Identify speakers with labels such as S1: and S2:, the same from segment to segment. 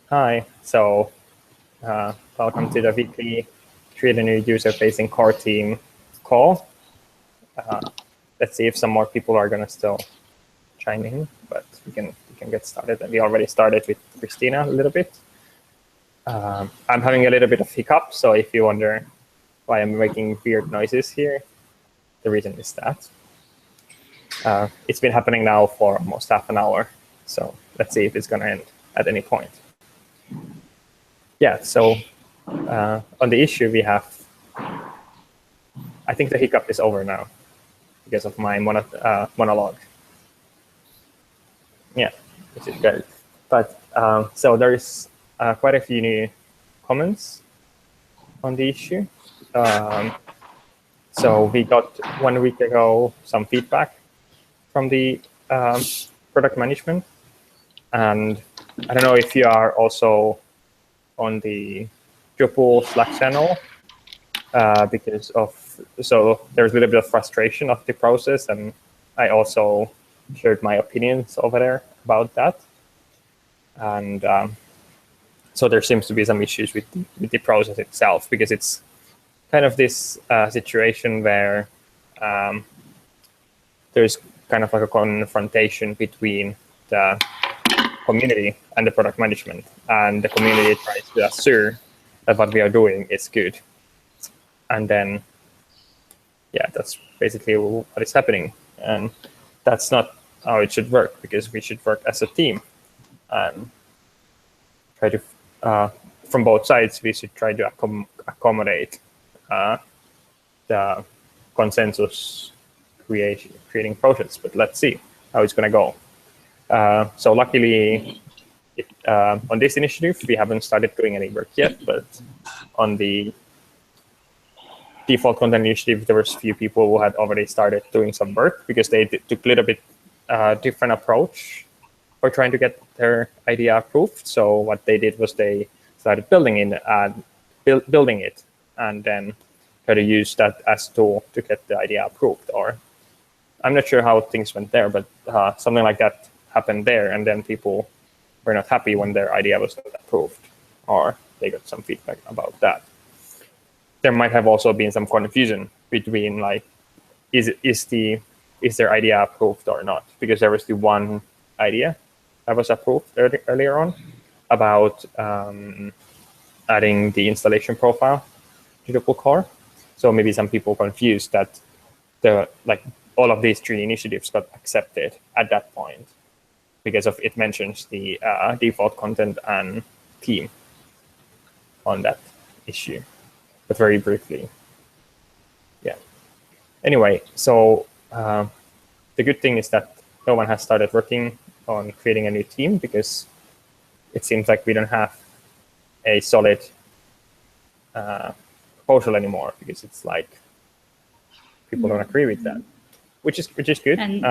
S1: Hi. Welcome to the weekly Create a New User-Facing Core Team call. Let's see if some more people are going to still chime in, but we can get started. And we already started with Christina a little bit. I'm having a little bit of hiccup, so if you wonder why I'm making weird noises here, the reason is that. It's been happening now for almost half an hour, so let's see if it's going to end at any point. Yeah, so on the issue we have, I think the hiccup is over now because of my monologue. Yeah, which is good. But so there's quite a few new comments on the issue. So we got 1 week ago some feedback from the product management. And I don't know if you are also on the Drupal Slack channel, so there's a little bit of frustration of the process, and I also shared my opinions over there about that. And so there seems to be some issues with the process itself, because it's kind of this situation where there's kind of like a confrontation between the community and the product management, and the community tries to assure that what we are doing is good. And then, yeah, that's basically what is happening. And that's not how it should work, because we should work as a team and try to, from both sides, we should try to accommodate the consensus creating process. But let's see how it's going to go. So luckily, on this initiative, we haven't started doing any work yet, but on the default content initiative, there was a few people who had already started doing some work, because they took a little bit different approach for trying to get their idea approved. So what they did was they started building it, and then try to use that as a tool to get the idea approved. Or I'm not sure how things went there, but something like that happened there, and then people were not happy when their idea was not approved, or they got some feedback about that. There might have also been some confusion between, like, is their idea approved or not, because there was the one idea that was approved earlier on about adding the installation profile to Drupal core. So maybe some people confused that all of these 3 initiatives got accepted at that point, because of it mentions the default content and theme on that issue. But very briefly, yeah. Anyway, so the good thing is that no one has started working on creating a new team, because it seems like we don't have a solid proposal anymore, because it's like people don't agree with that, which is good.
S2: And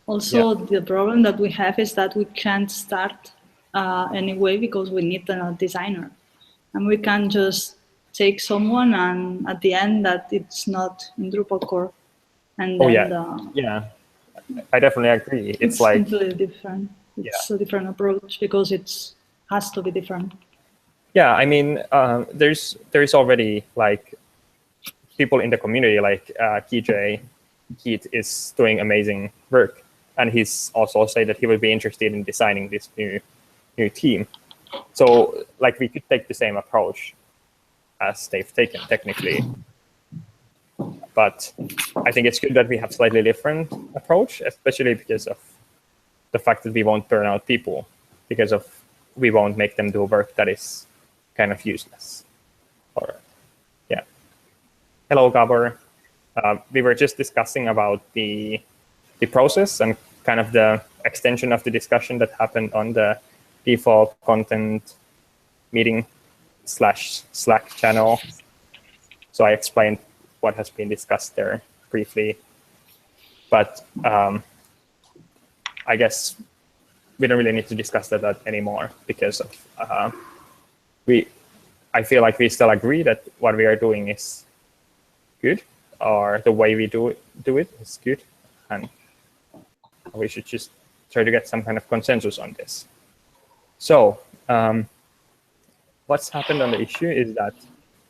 S2: also, the problem that we have is that we can't start anyway, because we need a designer, and we can't just take someone and at the end that it's not in Drupal core. And then
S1: I definitely agree.
S2: It's like completely different. It's a different approach, because it has to be different.
S1: Yeah, I mean, there's already like people in the community, like Keith is doing amazing work, and he's also said that he would be interested in designing this new team. So like we could take the same approach as they've taken technically, but I think it's good that we have slightly different approach, especially because of the fact that we won't burn out people, because of we won't make them do work that is kind of useless. Or yeah. Hello, Gabor. We were just discussing about the process and kind of the extension of the discussion that happened on the default content meeting / Slack channel. So I explained what has been discussed there briefly, but I guess we don't really need to discuss that anymore, because of I feel like we still agree that what we are doing is good, or the way we do it is good, and we should just try to get some kind of consensus on this. So what's happened on the issue is that,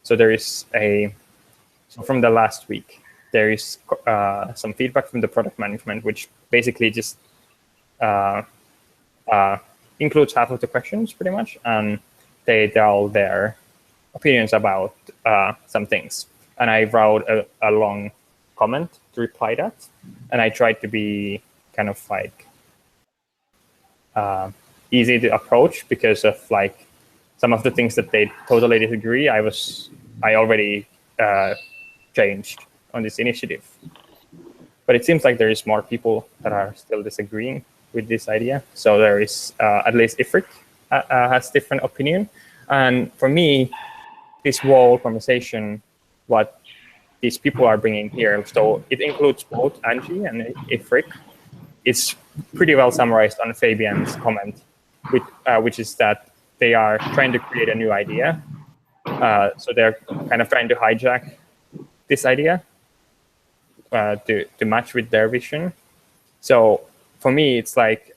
S1: so there is so from the last week, there is some feedback from the product management, which basically just includes half of the questions pretty much, and they tell their opinions about some things. And I wrote a long comment to reply that, and I tried to be kind of like easy to approach because of like some of the things that they totally disagree. I already changed on this initiative, but it seems like there is more people that are still disagreeing with this idea. So there is at least Ifrik has different opinion, and for me, this whole conversation, what these people are bringing here, so it includes both Angie and Ifrik. It's pretty well summarized on Fabian's comment, which is that they are trying to create a new idea. So they're kind of trying to hijack this idea to match with their vision. So for me, it's like,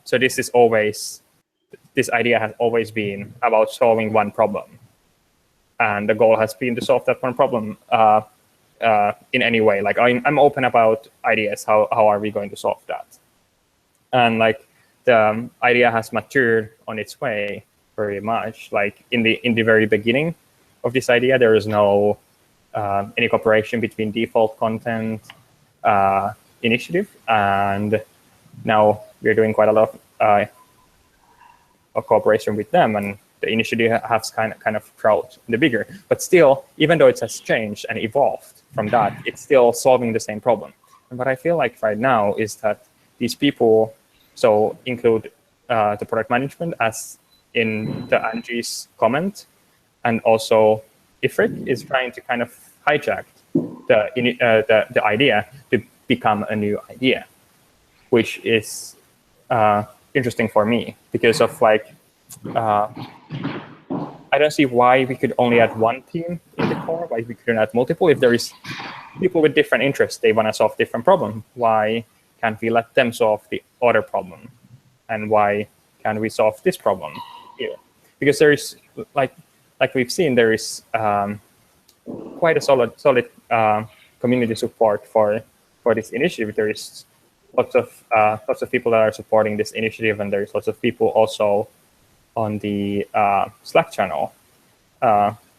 S1: so this idea has always been about solving one problem. And the goal has been to solve that one problem in any way. Like I'm open about ideas. How are we going to solve that? And like the idea has matured on its way very much. Like in the very beginning of this idea, there is no any cooperation between default content initiative, and now we're doing quite a lot of cooperation with them, and the initiative has kind of grown in the bigger. But still, even though it has changed and evolved from that, it's still solving the same problem. And what I feel like right now is that these people, so include the product management as in the Angie's comment, and also Ifrik is trying to kind of hijack the idea to become a new idea, which is interesting for me because of like, I don't see why we could only add one team in the core, why we couldn't add multiple. If there is people with different interests, they want to solve different problem, why can't we let them solve the other problem? And why can't we solve this problem here? Because there is, like we've seen, there is quite a solid community support for this initiative. There is lots of people that are supporting this initiative, and there's lots of people also on the Slack channel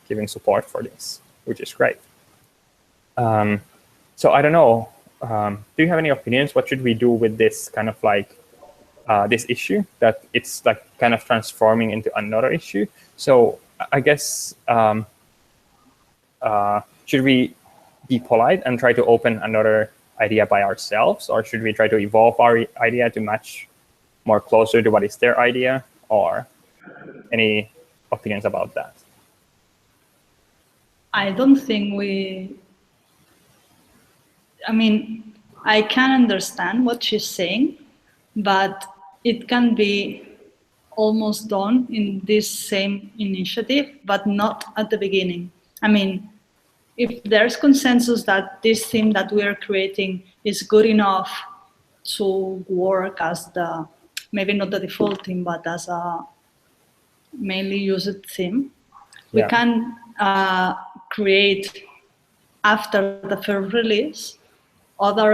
S1: giving support for this, which is great. So I don't know. Do you have any opinions? What should we do with this kind of like this issue that it's like kind of transforming into another issue? So I guess should we be polite and try to open another idea by ourselves, or should we try to evolve our idea to match more closer to what is their idea? Or any opinions about that?
S2: I don't think I mean, I can understand what she's saying, but it can be almost done in this same initiative, but not at the beginning. I mean, if there's consensus that this theme that we are creating is good enough to work as maybe not the default theme, but as a mainly used theme, we can create after the first release other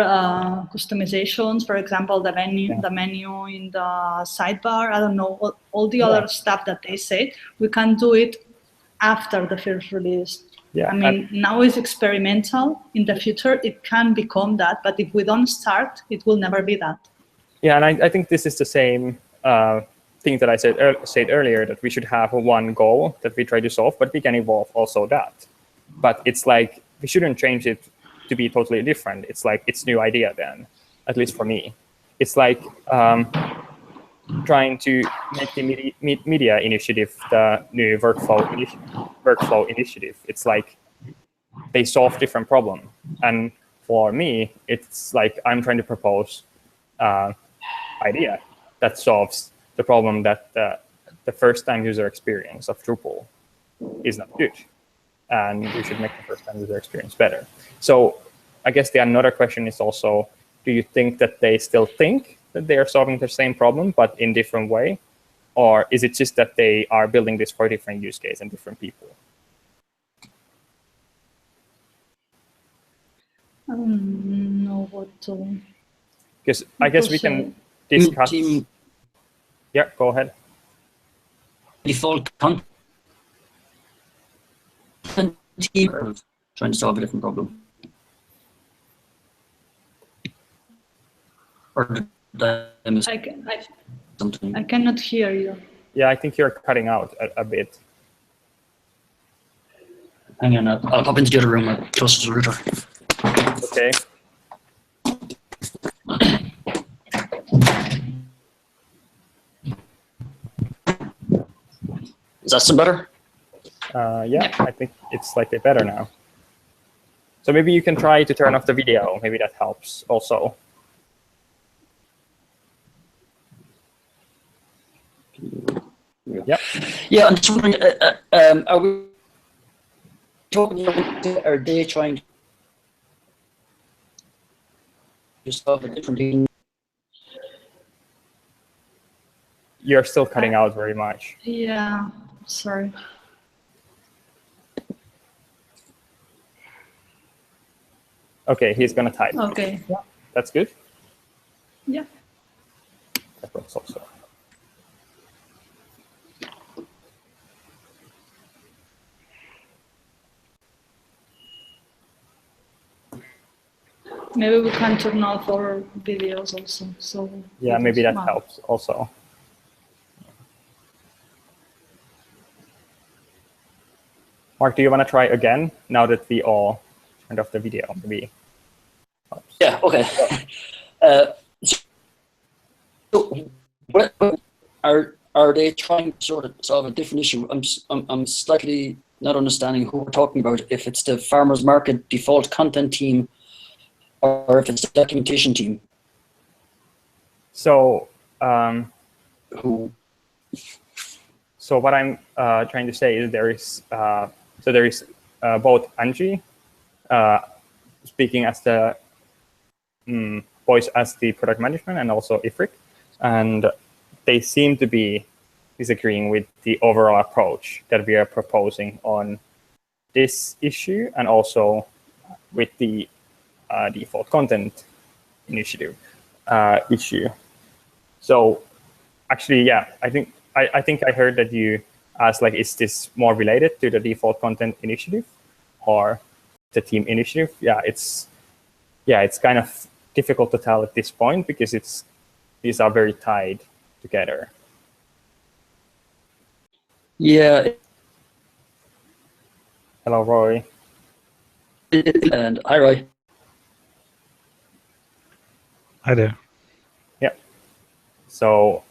S2: customizations, for example, the menu in the sidebar, I don't know, all the other stuff that they said, we can do it after the first release. I mean, now it's experimental. In the future, it can become that, but if we don't start, it will never be that.
S1: Yeah, and I think this is the same thing that I said earlier, that we should have one goal that we try to solve, but we can evolve also that. But it's like, we shouldn't change it to be totally different. It's like, it's new idea then, at least for me. It's like trying to make the media initiative the new workflow initiative. It's like they solve different problem. And for me, it's like I'm trying to propose idea that solves the problem that the first-time user experience of Drupal is not good. And we should make the first-time user experience better. So I guess the another question is also, do you think that they still think that they are solving the same problem, but in different way? or is it just that they are building this for different use case and different people?
S2: I don't know what to.
S1: Because I guess we can discuss. Yeah, go ahead.
S3: Default content team, or trying to solve a different problem. Or something.
S2: I cannot hear you.
S1: Yeah, I think you're cutting out a bit.
S3: Hang on, I'll pop into the other room closer to the router.
S1: Okay.
S3: Is that some better?
S1: Yeah, I think it's slightly better now. So maybe you can try to turn off the video. Maybe that helps also. Yeah.
S3: Yeah, I'm just wondering, are we talking about, are they trying to solve a different thing?
S1: You're still cutting out very much.
S2: Yeah, sorry.
S1: Okay, he's going to type.
S2: Okay.
S1: Yeah, that's good.
S2: Yeah.
S1: That works also.
S2: Maybe we can turn off our videos also. So
S1: yeah, maybe that helps also. Mark, do you want to try again now that we all turned off the video? Maybe. Helps.
S3: Yeah. Okay. So, what are they trying to sort of solve a different issue? I'm slightly not understanding who we're talking about. If it's the farmers market default content team, or if it's the documentation team.
S1: So,
S3: who?
S1: So what I'm trying to say is there is both Angie speaking as the voice as the product management, and also Ifrik, and they seem to be disagreeing with the overall approach that we are proposing on this issue, and also with the default content initiative issue. So actually, yeah, I think I heard that you asked, like, is this more related to the default content initiative or the team initiative? Yeah, it's kind of difficult to tell at this point because these are very tied together.
S3: Yeah.
S1: Hello, Roy.
S3: And hi, Roy.
S4: Hi there.
S1: Yeah. So,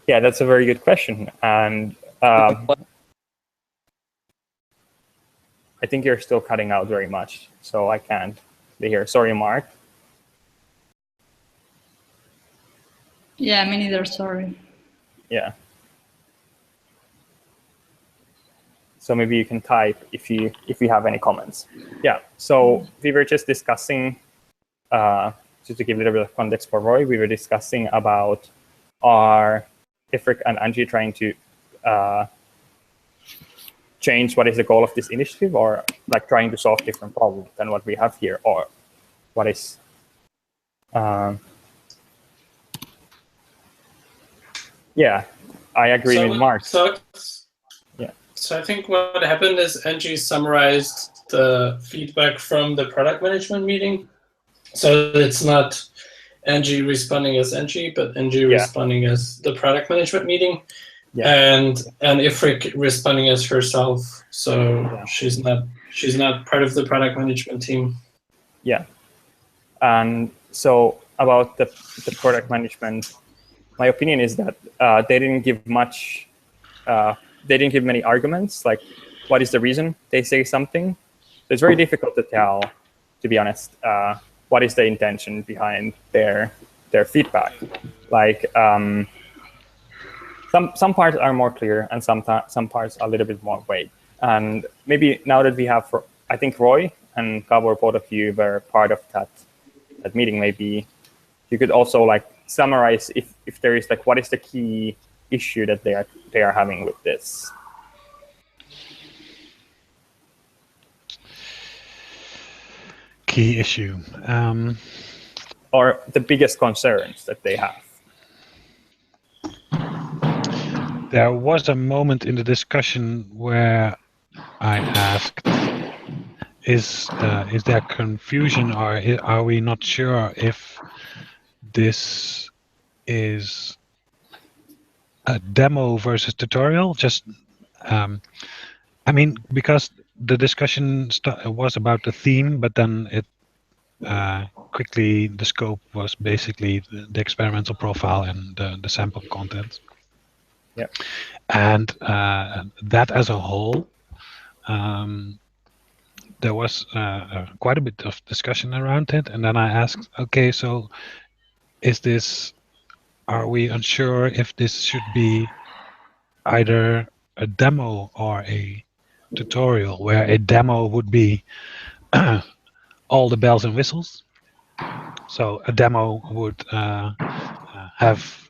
S1: yeah, that's a very good question. And I think you're still cutting out very much, so I can't be here. Sorry, Mark.
S2: Yeah, me neither, sorry.
S1: Yeah. So maybe you can type if you have any comments. Yeah, so we were just discussing, just to give a little bit of context for Roy, we were discussing about our Ifrik and Angie trying to change what is the goal of this initiative, or like trying to solve different problems than what we have here, or what is yeah, I agree with Mark.
S5: So I think what happened is Angie summarized the feedback from the product management meeting. So it's not Angie responding as Angie, but Angie responding as the product management meeting, and Ifrik responding as herself. So she's not part of the product management team.
S1: Yeah, and so about the product management, my opinion is that they didn't give much. They didn't give many arguments, like what is the reason they say something. It's very difficult to tell, to be honest, what is the intention behind their feedback. Like some parts are more clear, and some parts are a little bit more vague. And maybe now that we have, I think Roy and Gabor, both of you were part of that meeting. Maybe you could also like summarize if there is like, what is the key issue that they are having with this?
S4: Key issue.
S1: Or the biggest concerns that they have.
S4: There was a moment in the discussion where I asked, is there confusion, or are we not sure if this is a demo versus tutorial? Just, I mean, because the discussion was about the theme, but then it quickly, the scope was basically the experimental profile and the sample content.
S1: Yeah.
S4: And that as a whole, there was quite a bit of discussion around it. And then I asked, okay, so are we unsure if this should be either a demo or a tutorial, where a demo would be all the bells and whistles. So a demo would have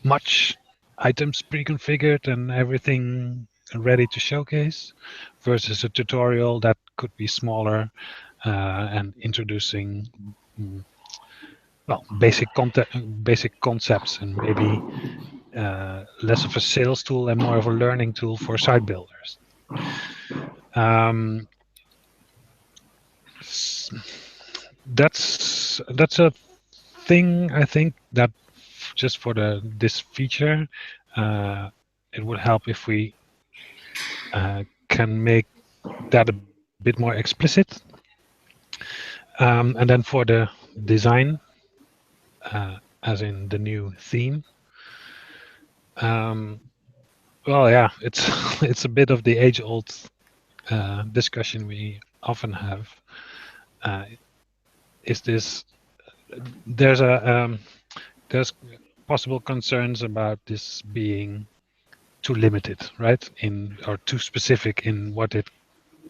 S4: much items pre-configured and everything ready to showcase, versus a tutorial that could be smaller and introducing basic concepts, and maybe less of a sales tool and more of a learning tool for site builders. That's a thing, I think, that just for this feature, it would help if we can make that a bit more explicit. And then for the design, as in the new theme, well, yeah, it's a bit of the age-old discussion we often have. There's possible concerns about this being too limited, right? Or too specific in what it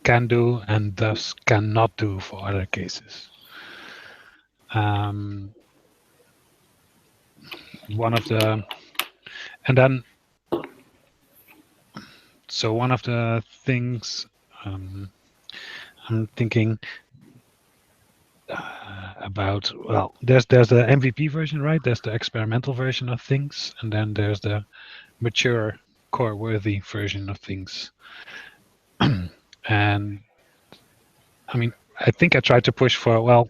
S4: can do and thus cannot do for other cases. One of the things I'm thinking about, well, there's the MVP version, right? There's the experimental version of things, and then there's the mature, core-worthy version of things. And I mean, I think I tried to push for, well,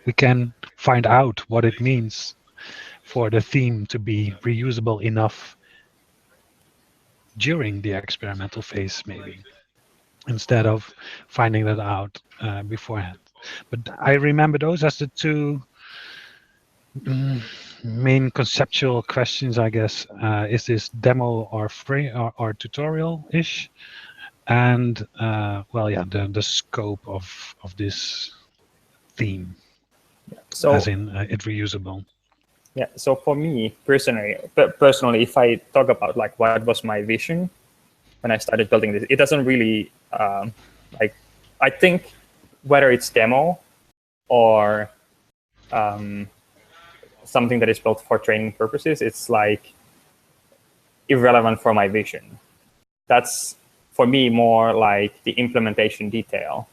S4: we can find out what it means for the theme to be reusable enough during the experimental phase, maybe, instead of finding that out beforehand. But I remember those as the two main conceptual questions, I guess. Is this demo or free or tutorial-ish? And well, yeah, the scope of this theme,
S1: so
S4: as in it reusable.
S1: Yeah, so for me personally, if I talk about like what was my vision when I started building this, it doesn't really like, I think whether it's demo or something that is built for training purposes, it's like irrelevant for my vision. That's for me more like the implementation detail,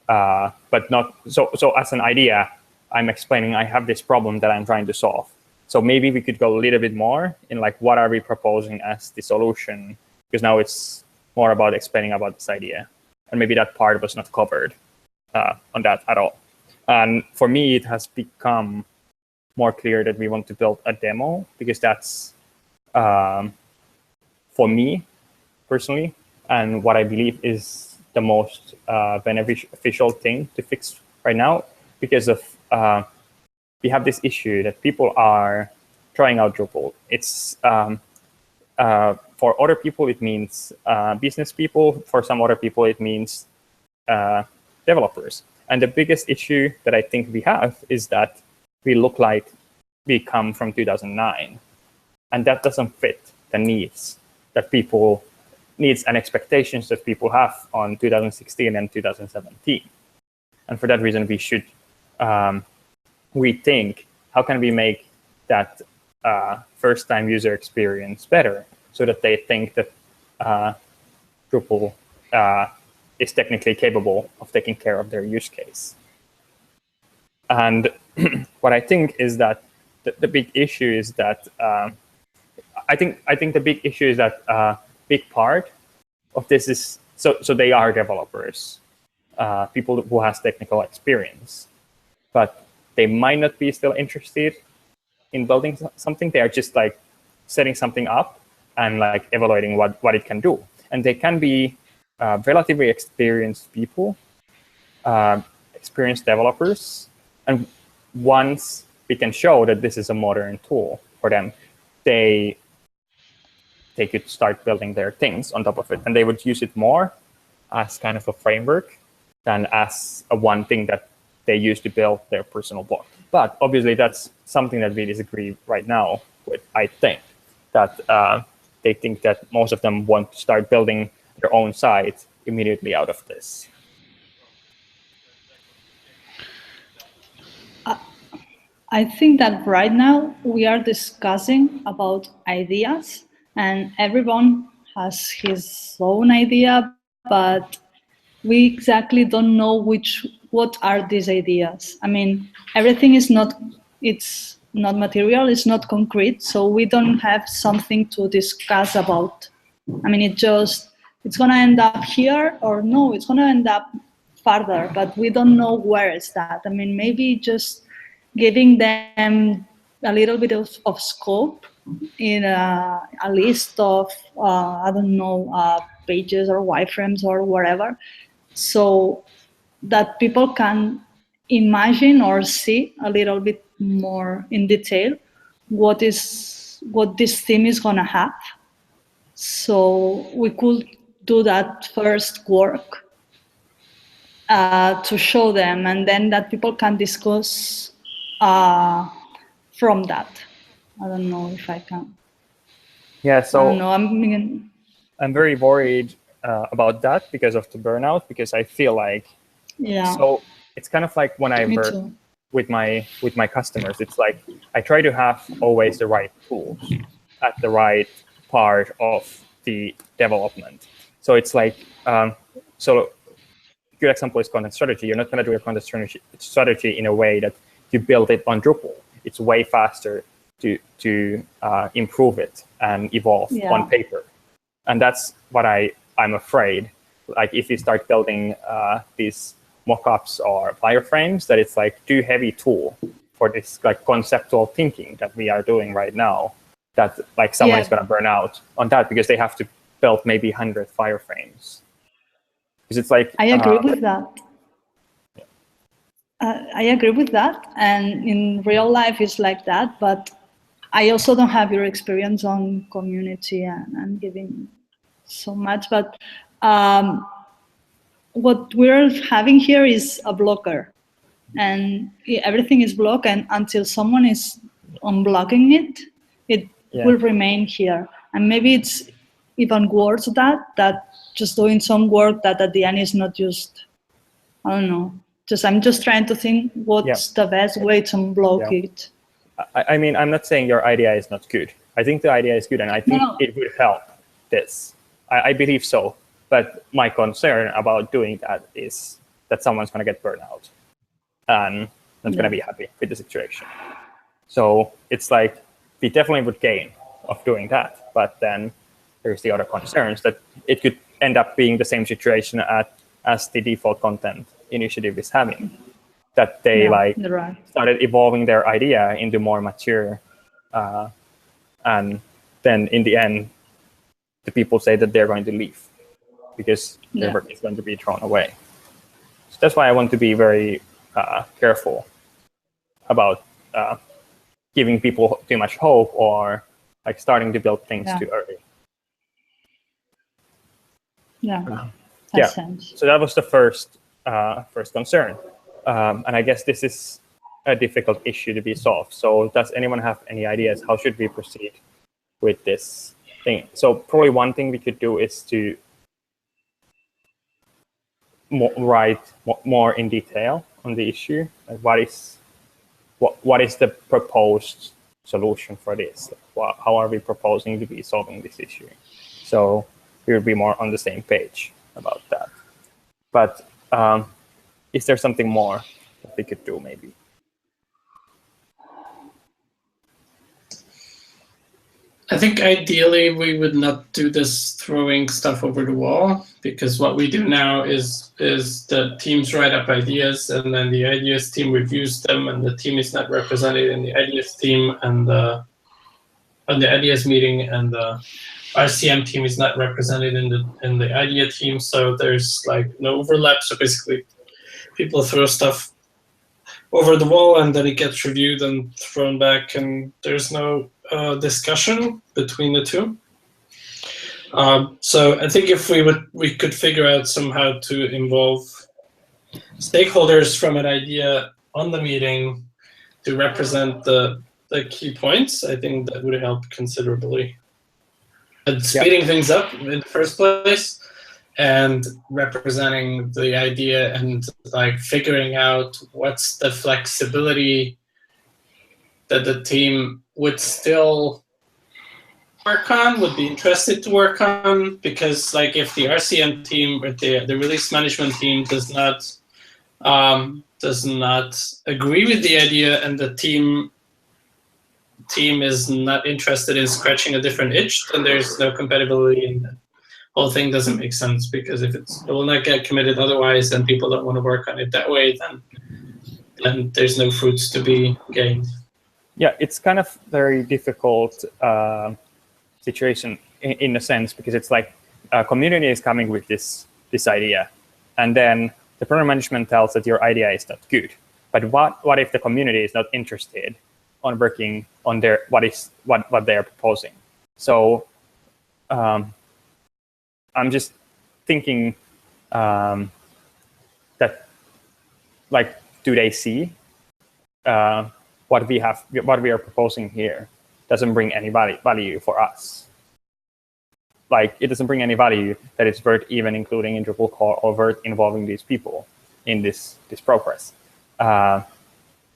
S1: but not so as an idea. I'm explaining I have this problem that I'm trying to solve. So maybe we could go a little bit more in like, what are we proposing as the solution? Because now it's more about explaining about this idea. And maybe that part was not covered on that at all. And for me, it has become more clear that we want to build a demo, because that's, for me personally, and what I believe is the most beneficial thing to fix right now, because of we have this issue that people are trying out Drupal. It's for other people it means business people. For some other people it means developers. And the biggest issue that I think we have is that we look like we come from 2009, and that doesn't fit the needs and expectations that people have on 2016 and 2017. And for that reason, we should rethink how can we make that first-time user experience better, so that they think that Drupal is technically capable of taking care of their use case. And what I think is that the big issue is that I think the big issue is that big part of this is so they are developers, people who has technical experience, but they might not be still interested in building something. They are just like setting something up and like evaluating what it can do. And they can be relatively experienced people, experienced developers. And once we can show that this is a modern tool for them, they could start building their things on top of it. And they would use it more as kind of a framework than as a one thing that they use to build their personal blog. But obviously, that's something that we disagree right now with. I think that they think that most of them want to start building their own site immediately out of this.
S2: I think that right now we are discussing about ideas, and everyone has his own idea, but we exactly don't know what are these ideas. I mean, everything is not, it's not material, it's not concrete, so we don't have something to discuss about. I mean, it's gonna end up here, or no, it's gonna end up farther, but we don't know where is that. I mean, maybe just giving them a little bit of scope in a list of, I don't know, pages or wireframes or whatever, so that people can imagine or see a little bit more in detail what this theme is going to have. So we could do that first work to show them, and then that people can discuss from that. I don't know if I can.
S1: Yeah, so
S2: I don't know.
S1: I'm very worried about that because of the burnout, because I feel like, so it's kind of like when I work with my customers, it's like I try to have always the right tools at the right part of the development. So it's like, so a good example is content strategy. You're not going to do a content strategy in a way that you build it on Drupal. It's way faster to improve it and evolve on paper. And that's what I'm afraid. Like if you start building these mockups or wireframes, that it's like too heavy tool for this like conceptual thinking that we are doing right now, that like someone is going to burn out on that because they have to build maybe 100 wireframes. Because it's like
S2: I agree with that. I agree with that, and in real life it's like that, but I also don't have your experience on community and giving so much, but what we're having here is a blocker, and everything is blocked, and until someone is unblocking it, it will remain here. And maybe it's even worse that just doing some work that at the end is not just, I don't know, I'm just trying to think what's the best way to unblock it.
S1: I mean, I'm not saying your idea is not good. I think the idea is good, and I think it would help this. I believe so. But my concern about doing that is that someone's going to get burned out and not going to be happy with the situation. So it's like we definitely would gain of doing that. But then there's the other concerns that it could end up being the same situation as the default content initiative is having. That they started evolving their idea into more mature, and then in the end, the people say that they're going to leave because their work is going to be thrown away. So that's why I want to be very careful about giving people too much hope or like starting to build things too early. So that was the first concern. And I guess this is a difficult issue to be solved. So does anyone have any ideas? How should we proceed with this thing? So probably one thing we could do is to write more in detail on the issue. Like what is the proposed solution for this? How are we proposing to be solving this issue? So we will be more on the same page about that. But is there something more that we could do maybe?
S5: I think ideally we would not do this throwing stuff over the wall, because what we do now is the teams write up ideas, and then the ideas team reviews them, and the team is not represented in the ideas team and the ideas meeting, and the RCM team is not represented in the idea team. So there's like no overlap. So basically, people throw stuff over the wall, and then it gets reviewed and thrown back, and there's no discussion between the two. So I think if we could figure out somehow to involve stakeholders from an idea on the meeting to represent the key points, I think that would help considerably. And speeding things up in the first place, and representing the idea, and like figuring out what's the flexibility that the team would still work on, would be interested to work on. Because like if the RCM team or the release management team does not agree with the idea, and the team is not interested in scratching a different itch, then there's no compatibility, and the whole thing doesn't make sense. Because if it will not get committed otherwise, and people don't want to work on it that way, then there's no fruits to be gained.
S1: Yeah, it's kind of very difficult situation in a sense, because it's like a community is coming with this idea, and then the program management tells that your idea is not good. But what if the community is not interested on working on what they are proposing? So I'm just thinking that, like, do they see what we are proposing here doesn't bring any value for us? Like, it doesn't bring any value that it's worth even including in Drupal core, or worth involving these people in this progress.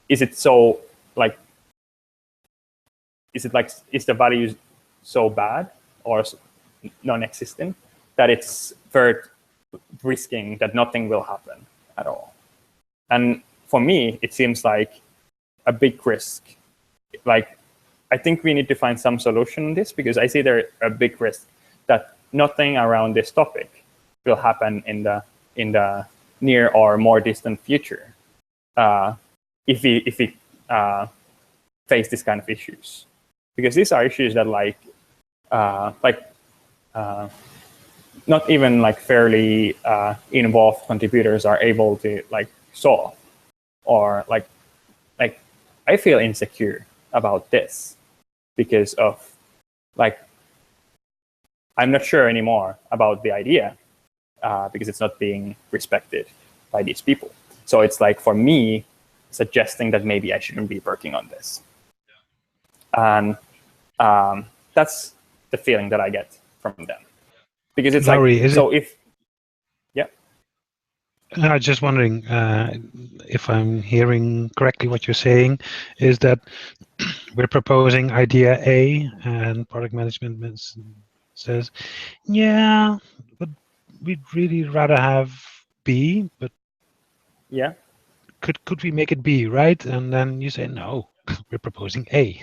S1: Is it so, like, is the value so bad or non-existent that it's worth risking that nothing will happen at all? And for me, it seems like a big risk. Like, I think we need to find some solution on this, because I see there a big risk that nothing around this topic will happen in the near or more distant future if we face this kind of issues. Because these are issues that not even like fairly involved contributors are able to like solve, or like I feel insecure about this because of like I'm not sure anymore about the idea because it's not being respected by these people. So it's like, for me, suggesting that maybe I shouldn't be working on this. And that's the feeling that I get from them. Because it's
S4: Laurie,
S1: like, so if, yeah.
S4: I was just wondering if I'm hearing correctly what you're saying, is that we're proposing idea A and product management says, yeah, but we'd really rather have B, but
S1: yeah,
S4: could we make it B, right? And then you say, no, we're proposing A.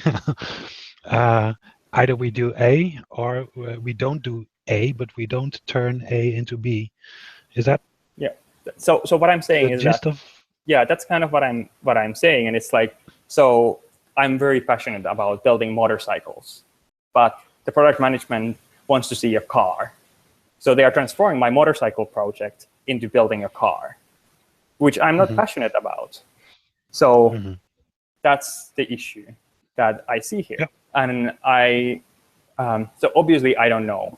S4: Either we do A or we don't do A, but we don't turn A into B. Is that?
S1: Yeah. So what I'm saying is that, yeah, that's kind of what I'm saying. And it's like, so I'm very passionate about building motorcycles, but the product management wants to see a car. So they are transforming my motorcycle project into building a car, which I'm not passionate about. So that's the issue that I see here. Yeah. And so obviously I don't know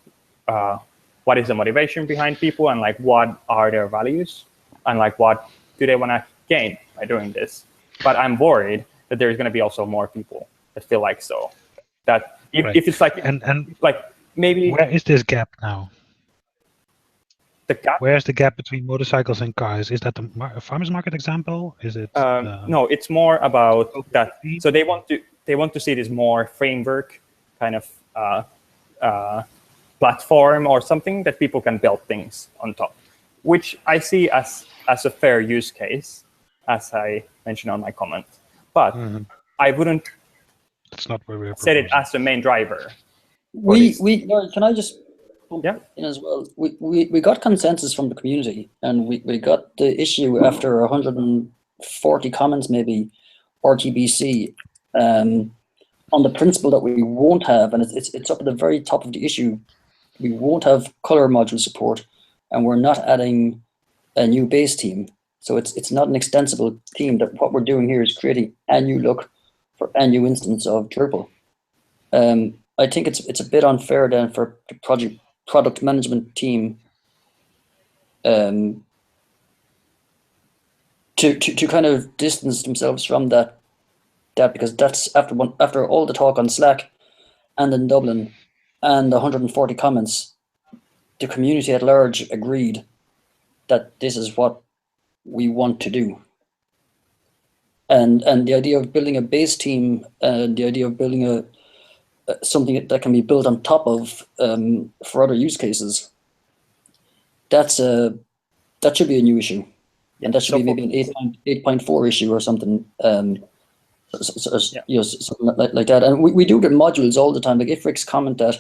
S1: what is the motivation behind people, and like what are their values, and like what do they want to gain by doing this. But I'm worried that there's going to be also more people that feel like so. That if it's like,
S4: and
S1: like maybe,
S4: where is this gap now?
S1: The gap?
S4: Where's the gap between motorcycles and cars? Is that the farmers market example? Is it?
S1: No, it's more about that. So they want they want to see this more framework kind of platform or something that people can build things on top, which I see as a fair use case, as I mentioned on my comment. But I wouldn't
S4: That's not where we're
S1: set it
S4: proposing.
S1: as the main driver.
S3: Can I just pump
S1: Yeah.
S3: in as well? We got consensus from the community, and we got the issue after 140 comments, maybe RTBC, on the principle that we won't have, and it's up at the very top of the issue, we won't have color module support, and we're not adding a new base theme. So it's not an extensible theme. That what we're doing here is creating a new look for a new instance of Drupal. I think it's a bit unfair then for the product management team to kind of distance themselves from that because that's after all the talk on Slack and in Dublin and the 140 comments, the community at large agreed that this is what we want to do. And the idea of building a base team, the idea of building something that can be built on top of for other use cases, that should be a new issue, and that should be maybe an 8.4 issue or something. You know, something like that. And we do get modules all the time. Like Ifric's comment that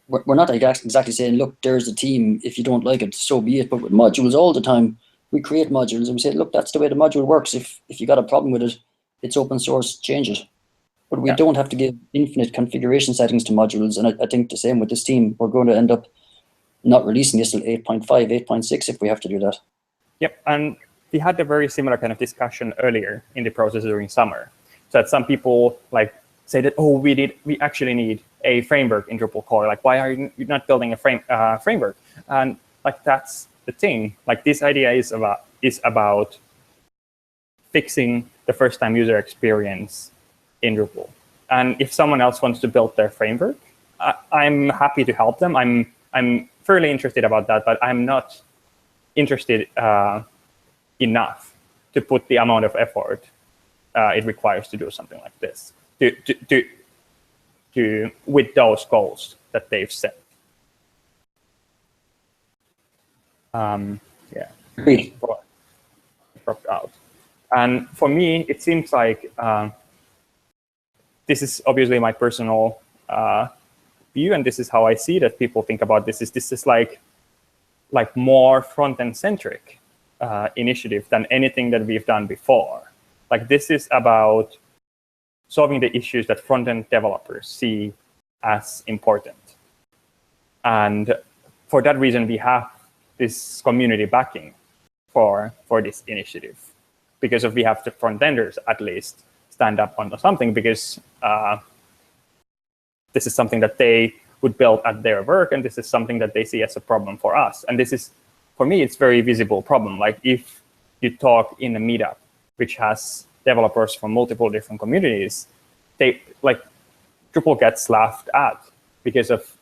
S3: we're not like exactly saying, look, there's the team. If you don't like it, so be it. But with modules all the time, we create modules and we say, look, that's the way the module works. If you got a problem with it, it's open source, change it. But we don't have to give infinite configuration settings to modules. And I think the same with this team. We're going to end up not releasing this till 8.5, 8.6 if we have to do that.
S1: Yep, and we had a very similar kind of discussion earlier in the process during summer. So that some people like say that, oh, we actually need a framework in Drupal core. Like, why are you not building a framework? And like that's the thing. Like this idea is about fixing the first-time user experience in Drupal. And if someone else wants to build their framework, I'm happy to help them. I'm fairly interested about that, but I'm not interested enough to put the amount of effort it requires to do something like this, to with those goals that they've set. Yeah, dropped out. And for me, it seems like this is obviously my personal view, and this is how I see that people think about this. This is like more front-end centric initiative than anything that we've done before. Like this is about solving the issues that front-end developers see as important. And for that reason, we have this community backing for this initiative, because if we have the front-enders at least stand up on something, because this is something that they would build at their work, and this is something that they see as a problem for us. And this is, for me, it's very visible problem. Like if you talk in a meetup, which has developers from multiple different communities, Drupal gets laughed at because of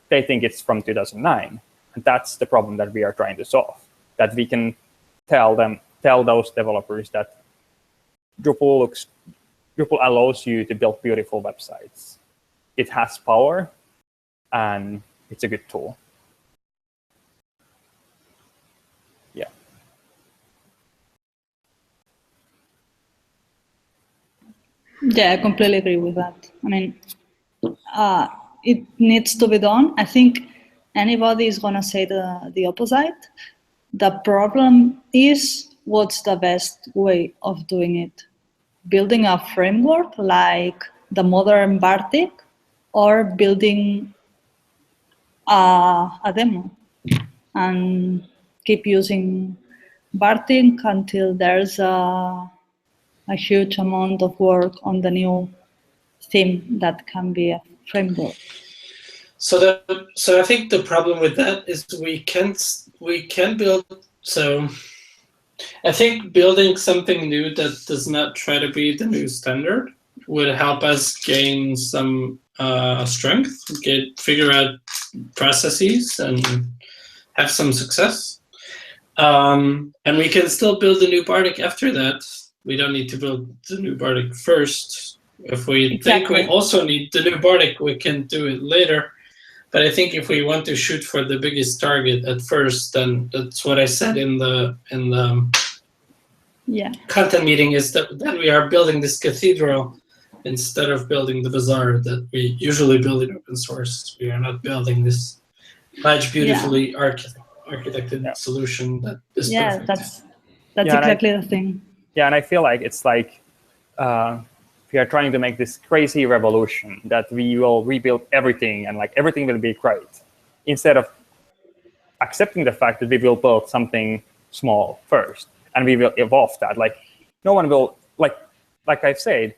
S1: they think it's from 2009, and that's the problem that we are trying to solve. That we can tell those developers that Drupal allows you to build beautiful websites. It has power, and it's a good tool. Yeah.
S2: Yeah, I completely agree with that. I mean, it needs to be done. I think anybody is going to say the opposite. The problem is, what's the best way of doing it? Building a framework like the modern Bartik, or building a demo and keep using Bartik until there's a huge amount of work on the new theme that can be a framework.
S5: So I think the problem with that is we can build. So I think building something new that does not try to be the new standard would help us gain some strength, figure out processes, and have some success. And we can still build the new Bartik after that. We don't need to build the new Bartik first. If we
S2: Exactly.
S5: think we also need the new Bardic, we can do it later. But I think if we want to shoot for the biggest target at first, then that's what I said in the
S2: Yeah.
S5: content meeting, is that then we are building this cathedral instead of building the bazaar that we usually build in open source. We are not building this much beautifully architected solution that is perfect.
S2: That's
S1: Yeah,
S2: exactly the thing.
S1: Yeah, and I feel like it's like we are trying to make this crazy revolution that we will rebuild everything and like everything will be great, instead of accepting the fact that we will build something small first and we will evolve that. Like no one will, like I've said,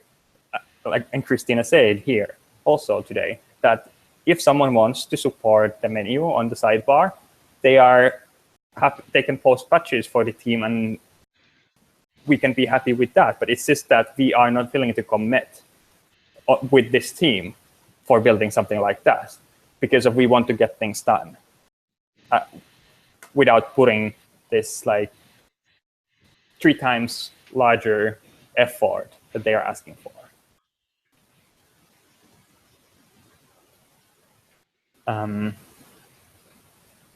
S1: and Christina said here also today, that if someone wants to support the menu on the sidebar, they can post patches for the team and we can be happy with that. But it's just that we are not willing to commit with this team for building something like that, because we want to get things done without putting this like 3 times larger effort that they are asking for.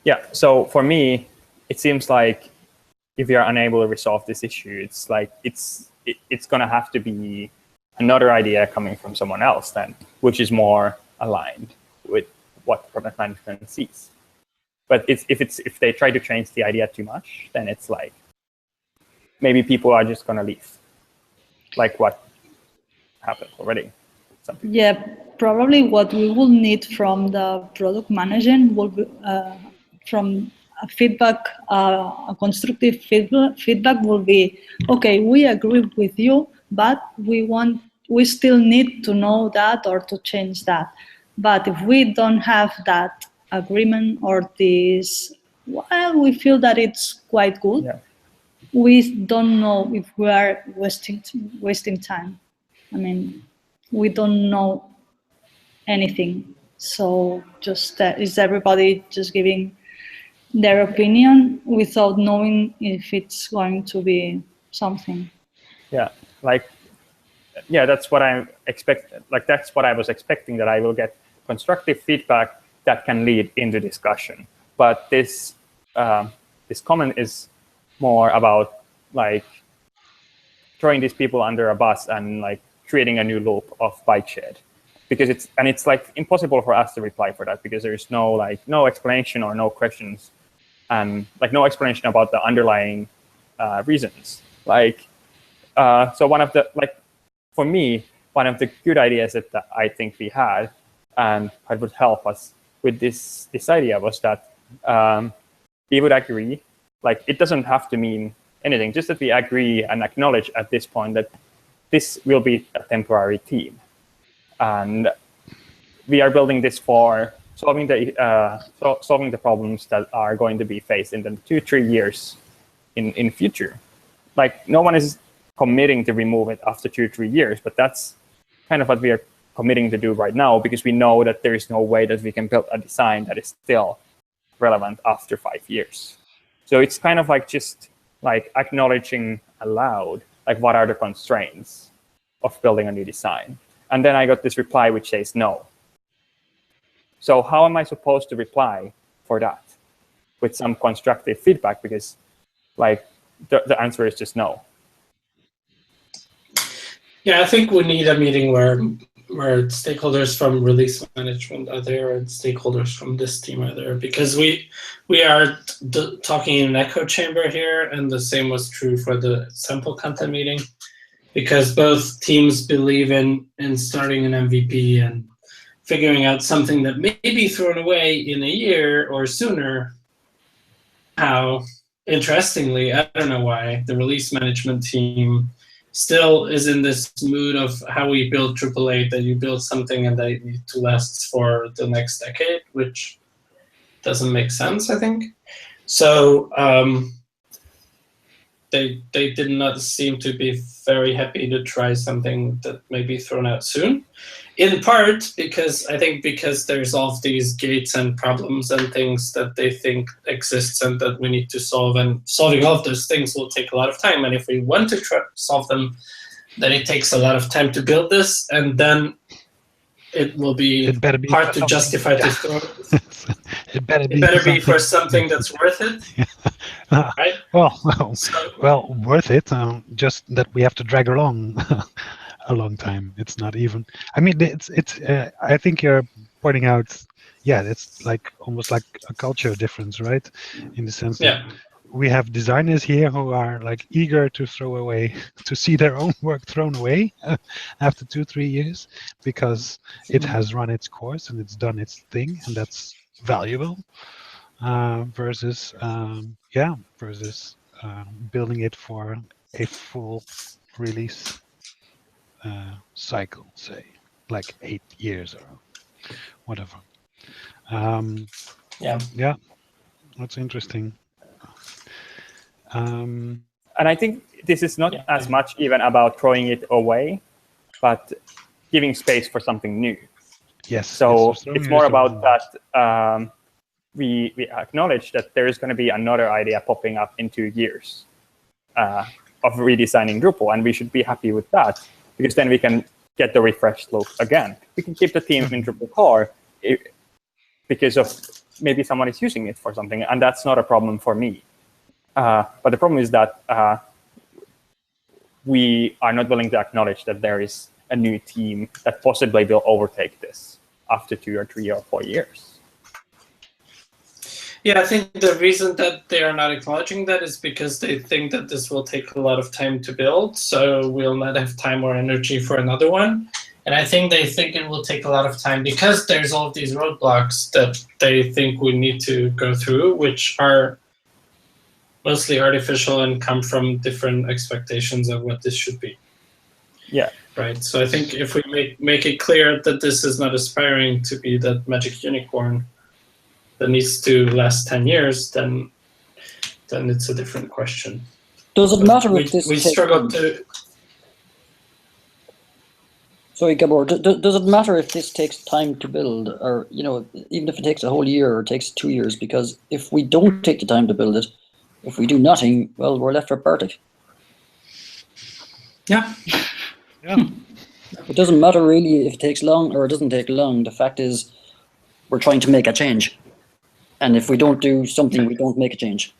S1: Yeah, so for me, it seems like if we are unable to resolve this issue, it's like it's going to have to be another idea coming from someone else then, which is more aligned with what product management sees. But if they try to change the idea too much, then it's like maybe people are just going to leave, like what happened already.
S2: Yeah, probably what we will need from the product management will be from a feedback, a constructive feedback will be, okay, we agree with you, but we still need to know that or to change that. But if we don't have that agreement or this, well, we feel that it's quite good.
S1: Yeah.
S2: We don't know if we are wasting time. I mean, we don't know anything. So just is everybody just giving their opinion without knowing if it's going to be something?
S1: Yeah, that's what I expect. Like that's what I was expecting, that I will get constructive feedback that can lead into discussion. But this comment is more about like throwing these people under a bus and like creating a new loop of bike shed, because it's like impossible for us to reply for that, because there's no explanation or no questions, and like no explanation about the underlying reasons. Like so one of the, like for me, one of the good ideas that I think we had and it would help us with this idea was that we would agree, like it doesn't have to mean anything, just that we agree and acknowledge at this point that this will be a temporary team, and we are building this for solving the problems that are going to be faced in the 2-3 years in future. Like no one is committing to remove it after 2-3 years, but that's kind of what we are committing to do right now, because we know that there is no way that we can build a design that is still relevant after 5 years. So it's kind of like just like acknowledging aloud, like what are the constraints of building a new design. And then I got this reply which says no. So how am I supposed to reply for that with some constructive feedback? Because like the answer is just no.
S5: Yeah, I think we need a meeting where stakeholders from release management are there and stakeholders from this team are there, because we are talking in an echo chamber here, and the same was true for the sample content meeting, because both teams believe in starting an MVP and figuring out something that may be thrown away in a year or sooner. How, interestingly, I don't know why, the release management team still is in this mood of how we build AAA, that you build something and they need to last for the next decade, which doesn't make sense, I think. So they did not seem to be very happy to try something that may be thrown out soon. In part because there's all of these gates and problems and things that they think exists and that we need to solve, and solving all of those things will take a lot of time. And if we want to solve them, that it takes a lot of time to build this, and then it will be
S4: It better be
S5: hard
S4: for
S5: to
S4: something.
S5: justify to throw it.
S4: It better be,
S5: It better be for something that's worth it, right?
S4: Well, worth it. Just that we have to drag along a long time. It's not even. I mean, it's. I think you're pointing out. Yeah, it's like almost like a culture difference, right? In the sense that we have designers here who are like eager to throw away, to see their own work thrown away after 2-3 years, because it has run its course and it's done its thing, and that's valuable. Versus building it for a full release cycle, say like 8 years or whatever. Yeah, that's interesting.
S1: And I think this is not as much even about throwing it away, but giving space for something new.
S4: Yes.
S1: So it's more about that we acknowledge that there is going to be another idea popping up in 2 years of redesigning Drupal, and we should be happy with that, because then we can get the refreshed look again. We can keep the theme in Drupal core because of maybe someone is using it for something, and that's not a problem for me. But the problem is that we are not willing to acknowledge that there is a new team that possibly will overtake this after 2 or 3 or 4 years.
S5: Yeah, I think the reason that they are not acknowledging that is because they think that this will take a lot of time to build, so we'll not have time or energy for another one. And I think they think it will take a lot of time because there's all of these roadblocks that they think we need to go through, which are mostly artificial and come from different expectations of what this should be.
S1: Yeah.
S5: Right. So I think if we make it clear that this is not aspiring to be that magic unicorn that needs to last 10 years, then it's a different question.
S3: Does it matter if this
S5: we struggle to...
S3: Sorry, Gabor, does it matter if this takes time to build, or, you know, even if it takes a whole year or it takes 2 years? Because if we don't take the time to build it, if we do nothing, well, we're left for Bartik.
S5: Yeah.
S3: It doesn't matter really if it takes long or it doesn't take long. The fact is we're trying to make a change. And if we don't do something, we don't make a change.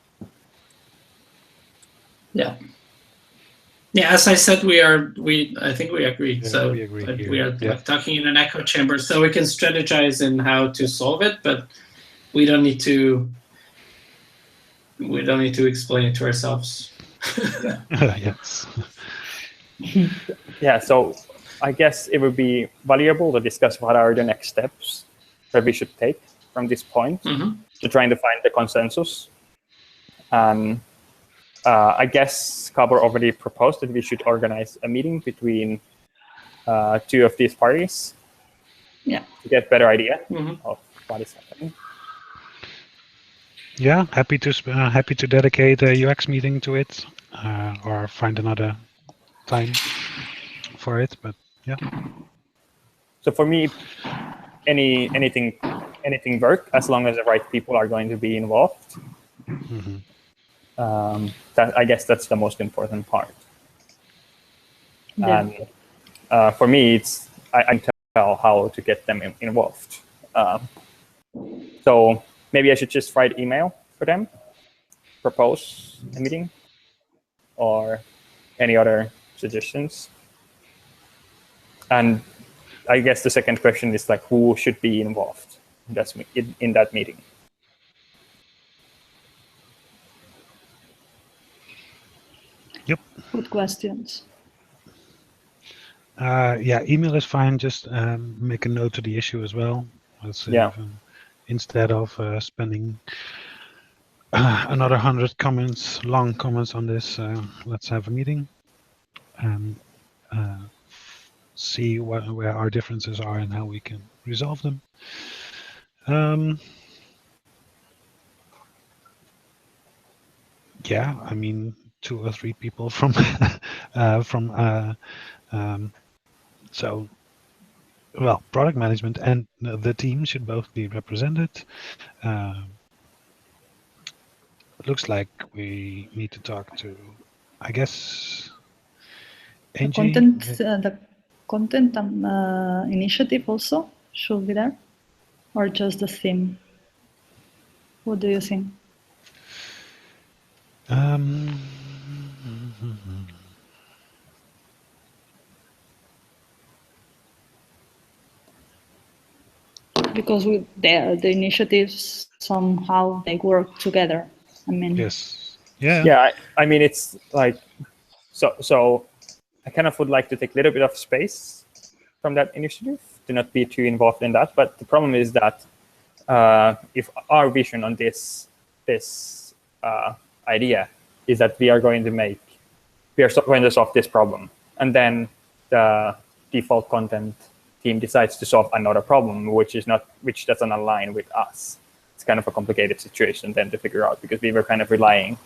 S5: Yeah. Yeah, as I said, I think we agree.
S4: Yeah,
S5: so
S4: we agree
S5: we are
S4: here.
S5: like talking in an echo chamber, so we can strategize in how to solve it, but we don't need to explain it to ourselves.
S4: Yes.
S1: Yeah, so I guess it would be valuable to discuss what are the next steps that we should take from this point to trying to find the consensus. And I guess Gabor already proposed that we should organize a meeting between 2 of these parties to get a better idea of what is happening.
S4: Yeah, happy to dedicate a UX meeting to it, or find another time for it. But yeah.
S1: So for me, anything work as long as the right people are going to be involved. I guess that's the most important part.
S2: Yeah.
S1: And for me, I can tell how to get them involved. So maybe I should just write email for them, propose a meeting, or any other suggestions. And I guess the second question is like, who should be involved in that meeting?
S4: Yep.
S2: Good questions.
S4: Yeah, email is fine. Just make a note to the issue as well. Instead of spending another 100 long comments on this, let's have a meeting and see where our differences are and how we can resolve them. Yeah, I mean, 2 or 3 people from product management and the team should both be represented. It looks like we need to talk to, I guess, Angie?
S2: The content initiative also should be there, or just the theme? What do you think? Because the initiatives somehow they work together. I mean,
S4: Yes. Yeah.
S1: Yeah, I mean, it's like, so I kind of would like to take a little bit of space from that initiative to not be too involved in that. But the problem is that if our vision on this idea is that we are going to solve this problem, and then the default content team decides to solve another problem, which doesn't align with us. It's kind of a complicated situation then to figure out, because we were kind of relying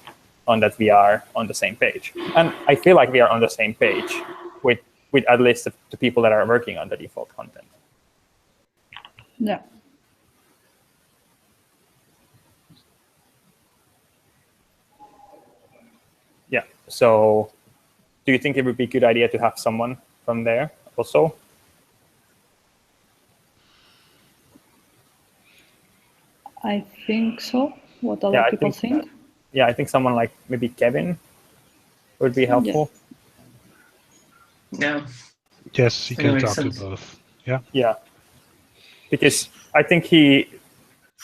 S1: on that we are on the same page. And I feel like we are on the same page with at least the people that are working on the default content.
S2: Yeah.
S1: Yeah. So do you think it would be a good idea to have someone from there also?
S2: I think so. What other people think?
S1: Yeah, I think someone like maybe Kevin would be helpful.
S5: Yeah.
S4: Yes, he can talk to both. Yeah.
S1: Yeah. Because I think he,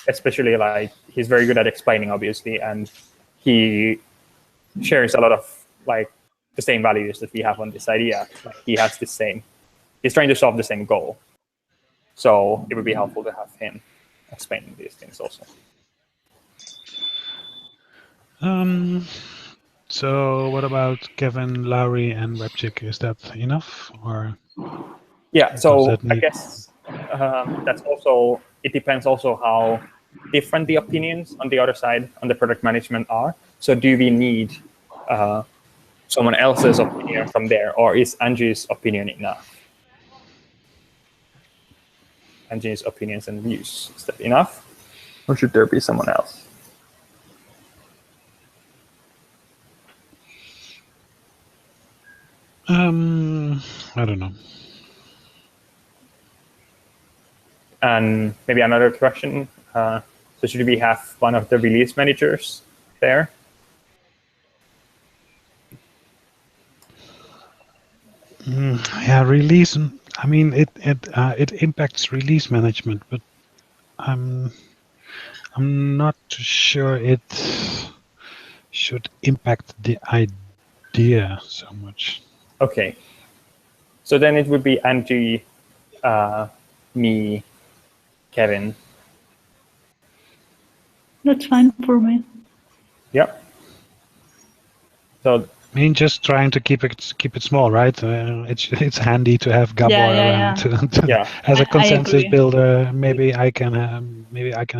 S1: especially like, he's very good at explaining, obviously, and he shares a lot of like the same values that we have on this idea. Like, he's trying to solve the same goal. So it would be helpful to have him explaining these things also.
S4: So what about Kevin, Lowry, and Webchick? Is that enough, or?
S1: Yeah. So I guess that's also, it depends also how different the opinions on the other side on the product management are. So do we need someone else's opinion from there, or is Angie's opinion enough? Angie's opinions and views, is that enough? Or should there be someone else?
S4: I don't know.
S1: And maybe another question. So should we have one of the release managers there?
S4: Yeah, release. I mean, it impacts release management, but I'm not sure it should impact the idea so much.
S1: Okay. So then it would be Angie, me, Kevin.
S2: That's fine for me.
S1: Yep. So
S4: I mean, just trying to keep it small, right? It's handy to have Gabor around as a consensus builder. Maybe I can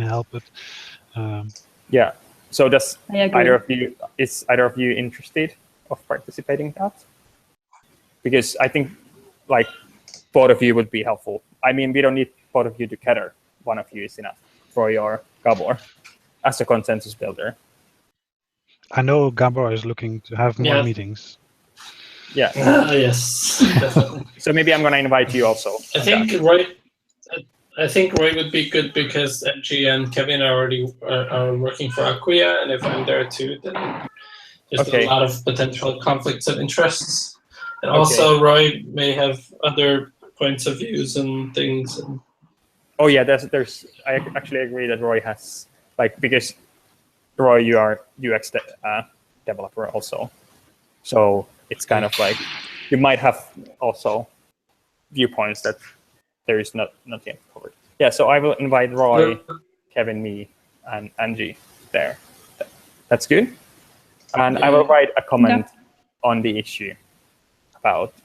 S4: help it.
S1: Yeah. So is either of you interested of participating in that? Because I think like both of you would be helpful. I mean, we don't need both of you together. One of you is enough for your Gabor as a consensus builder.
S4: I know Gabor is looking to have more meetings.
S1: Yeah.
S5: Yes, definitely.
S1: So maybe I'm going to invite you also.
S5: I think Roy would be good because Angie and Kevin are already working for Acquia, and if I'm there too, then there's a lot of potential conflicts of interests. And also, Roy may have other points of views and things.
S1: Oh yeah, I actually agree that Roy has, like, because Roy, you are UX developer also, so it's kind of like you might have also viewpoints that there is not yet covered. Yeah, so I will invite Roy, Kevin, me, and Angie there. That's good. And I will write a comment on the issue about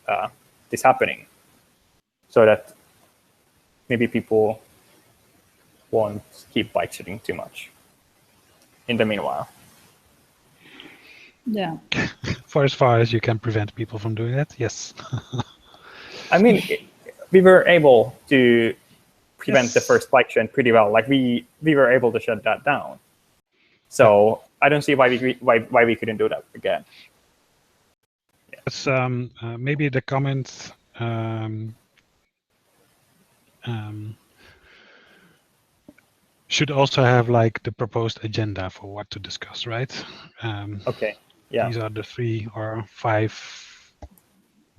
S1: this happening, so that maybe people won't keep bike shooting too much in the meanwhile.
S2: Yeah.
S4: For as far as you can prevent people from doing that, yes.
S1: I mean, we were able to prevent the first bike trend pretty well. Like we were able to shut that down. So I don't see why we couldn't do that again. Yeah.
S4: That's maybe the comment. Should also have like the proposed agenda for what to discuss, right?
S1: Okay. Yeah.
S4: These are the 3 or 5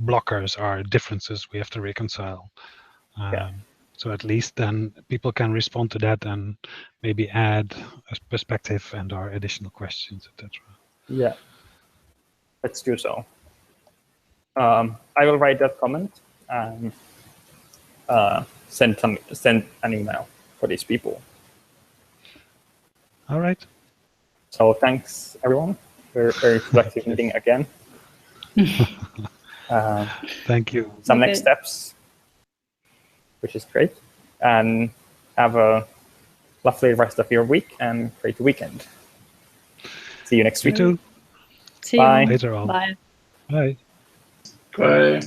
S4: blockers or differences we have to reconcile.
S1: Yeah.
S4: So at least then people can respond to that and maybe add a perspective and or additional questions, etc.
S1: Yeah. Let's do so. I will write that comment and send an email for these people.
S4: All right.
S1: So thanks everyone. Very productive meeting again.
S4: Thank you.
S1: Some next steps, which is great, and have a lovely rest of your week and great weekend. See you next week.
S4: You too.
S2: See
S1: Bye.
S2: you.
S4: Later on.
S2: Bye.
S4: Bye.
S5: Bye.